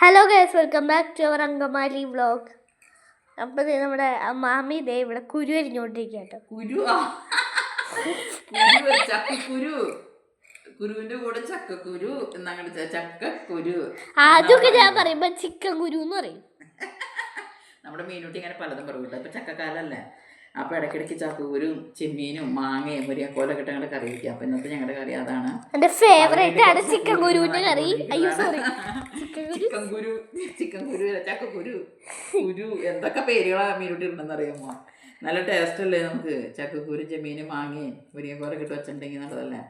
Hello guys, welcome back to our Angamaly vlog. അപ്പോൾ നമ്മുടെ മാമി ഇതേ ഇവിടെ കുരു അരിഞ്ഞുകൊണ്ടിരിക്കുക കേട്ടോ. കുരുവിന്റെ കൂടെ ചക്കക്കുരു എന്നങ്ങനെ ചക്കക്കുരു ആദ്യമൊക്കെ ഞാൻ പറയുമ്പോ ചിക്കൻ കുരു എന്ന് പറയും. നമ്മുടെ മീനൂട്ടി ഇങ്ങനെ പലതും പറയും. ഇപ്പൊ ചക്കക്കാലല്ലേ, അപ്പൊ ഇടയ്ക്കിടയ്ക്ക് ചക്കക്കുരും ചെമ്മീനും മാങ്ങയും മുരിങ്ങക്കോലൊക്കെ ഇട്ട് ഞങ്ങളുടെ കറി വയ്ക്കുക. അപ്പൊ ഇന്നത്തെ ഞങ്ങളുടെ കറി അതാണ്. എന്റെ ഫേവറേറ്റ് ആണ് ചിക്കൻ കുരുവിന്റെ കറി. അയ്യോ സോറി, ചിക്കൻ കുരു ചക്കക്കുരു കുരു എന്തൊക്കെ പേരുകളാ മീനൂട്ടി ഉണ്ടെന്ന് അറിയാമോ? നല്ല ടേസ്റ്റ് അല്ലേ നമുക്ക്. ചക്കക്കുരു ചെമ്മീനും മാങ്ങയും മുരിങ്ങക്കോലൊക്കെ ഇട്ട് വെച്ചിട്ടുണ്ടെങ്കിൽ നല്ലതല്ലേ.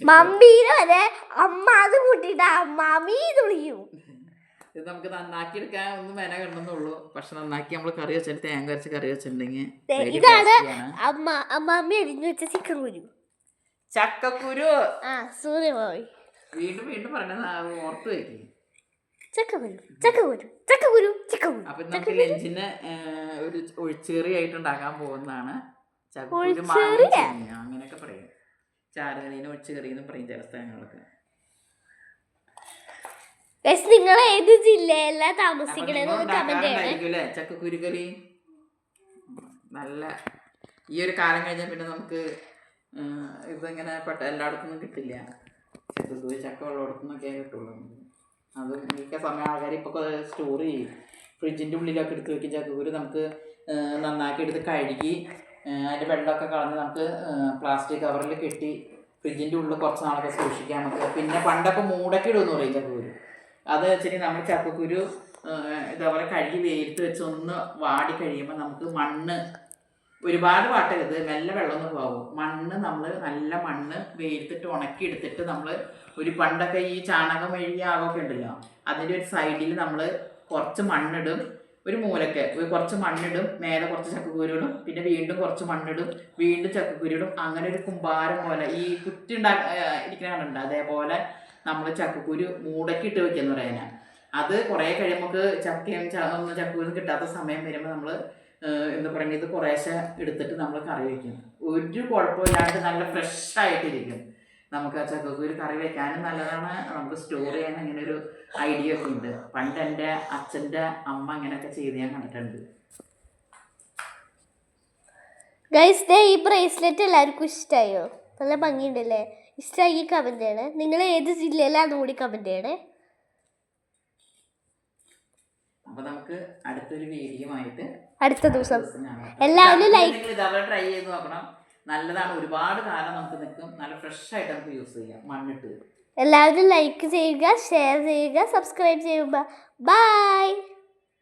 മമ്മീനെ വരെ അമ്മ അത് കൂട്ടിട്ട് അമ്മാമീ വിളിക്കും. ഇത് നമുക്ക് നന്നാക്കി എടുക്കാൻ ഒന്നും വില കണ്ടെന്നുള്ളൂ. പക്ഷെ നന്നാക്കി നമ്മൾ കറി വെച്ചിട്ട് തേങ്ങ അരച്ച് കറി വെച്ചിട്ടുണ്ടെങ്കിൽ ഇതാണ് അമ്മാമ്മി അരിഞ്ഞു വെച്ച ചിക്കൻ കുരു ചക്കക്കുരു. സൂര്യ പോയി വീണ്ടും വീണ്ടും പറഞ്ഞത് ഓർത്ത് വയ്ക്കും. അപ്പൊ നമുക്ക് ലഞ്ചിന് ഒരു ഒഴിച്ചുകറി ആയിട്ട് ഉണ്ടാക്കാൻ പോകുന്നതാണ്. ചക്കക്കുരു അങ്ങനെയൊക്കെ പറയും. ചാരുകറീനെ ഒഴിച്ചുകറി എന്നും പറയും ചില സ്ഥലങ്ങളൊക്കെ. നിങ്ങൾ ഏത് ജില്ലയിലാ താമസിക്കണേ? ചക്കക്കുരു കറി നല്ല ഈ ഒരു കാലം കഴിഞ്ഞാൽ പിന്നെ നമുക്ക് ഇതിങ്ങനെ എല്ലായിടത്തുനിന്നും കിട്ടില്ല. ചക്കക്കുരു ചക്ക ഉള്ളിടത്തുനിന്നൊക്കെ കിട്ടുള്ളൂ. അത് മിക്ക സമയം ആൾക്കാർ ഇപ്പോൾ സ്റ്റോർ ചെയ്യും, ഫ്രിഡ്ജിൻ്റെ ഉള്ളിലൊക്കെ എടുത്ത് വെക്കും. ചക്കക്കുരു നമുക്ക് നന്നാക്കി എടുത്ത് കഴുകി അതിൻ്റെ വെള്ളമൊക്കെ കളഞ്ഞ് നമുക്ക് പ്ലാസ്റ്റിക് കവറിൽ കെട്ടി ഫ്രിഡ്ജിൻ്റെ ഉള്ളിൽ കുറച്ച് നാളൊക്കെ സൂക്ഷിക്കാൻ നമുക്ക്. പിന്നെ പണ്ടൊക്കെ മൂടൊക്കെ ഇടുമെന്ന് പറയും ചക്കക്കുരു. അത് വെച്ചിട്ട് നമ്മൾ ചക്കക്കുരു ഇതേപോലെ കഴുകി വെയിലത്ത് വെച്ച് ഒന്ന് വാടി കഴിയുമ്പോൾ നമുക്ക് മണ്ണ് ഒരുപാട് വാട്ടരുത്, മെല്ലെ വെള്ളമൊന്നും പോകും. മണ്ണ് നമ്മൾ നല്ല മണ്ണ് വെയിലത്തിട്ട് ഉണക്കി എടുത്തിട്ട് നമ്മൾ ഒരു പണ്ടൊക്കെ ഈ ചാണകം മെഴുകിയ ആകൊക്കെ ഉണ്ടല്ലോ, അതിൻ്റെ ഒരു സൈഡിൽ നമ്മൾ കുറച്ച് മണ്ണിടും, ഒരു മൂലക്ക് കുറച്ച് മണ്ണിടും, മേലെ കുറച്ച് ചക്കക്കുരു ഇടും, പിന്നെ വീണ്ടും കുറച്ച് മണ്ണിടും, വീണ്ടും ചക്കക്കുരു ഇടും. അങ്ങനെ ഒരു കുമ്പാരം പോലെ ഈ കുറ്റി ഇരിക്കണുണ്ട്. അതേപോലെ നമ്മൾ ചക്കക്കുരു മൂടക്കി ഇട്ട് വെക്കുകയെന്ന് പറയാനാ. അത് കുറേ കഴിയുമ്പോൾ ചക്കക്കുരു കിട്ടാത്ത സമയം വരുമ്പോൾ നമ്മൾ എന്താ പറയുക, ഇത് കുറേശ്ശെ എടുത്തിട്ട് നമ്മൾ കറി വയ്ക്കും. ഒരു കുഴപ്പമില്ലാണ്ട് നല്ല ഫ്രഷായിട്ടിരിക്കും. നമുക്ക് ആ ചക്കക്കുരു കറി വെക്കാനും നല്ലതാണ്, നമുക്ക് സ്റ്റോർ ചെയ്യാൻ അങ്ങനെ ഒരു ഐഡിയ ഒക്കെ ഉണ്ട്. പണ്ട് എൻ്റെ അച്ഛൻ്റെ അമ്മ അങ്ങനെയൊക്കെ ചെയ്ത് ഞാൻ കണ്ടിട്ടുണ്ട്. ഈ ബ്രേസ്ലെറ്റ് എല്ലാവർക്കും ഇഷ്ടമായോ? നല്ല ഭംഗിയുണ്ടല്ലേ? ഇഷ്ടമായി കമൻറ്റ് ചെയ്യണേ. നിങ്ങൾ ഏത് ജില്ലയിലാണെന്ന് കൂടി കമൻറ്റ് ചെയ്യണേ. അപ്പോൾ നമുക്ക് അടുത്തൊരു വീഡിയോ ആയിട്ട് അടുത്ത ദിവസം എല്ലാവരും ട്രൈ ചെയ്ത് നോക്കണം. നല്ലതാണ്, ഒരുപാട് കാലം നമുക്ക് നിൽക്കും, നല്ല ഫ്രഷ് ആയിട്ട് നമുക്ക് യൂസ് ചെയ്യാം മണ്ണിട്ട്. എല്ലാവരും ലൈക്ക് ചെയ്യുക, ഷെയർ ചെയ്യുക, സബ്സ്ക്രൈബ് ചെയ്യുക. ബൈ.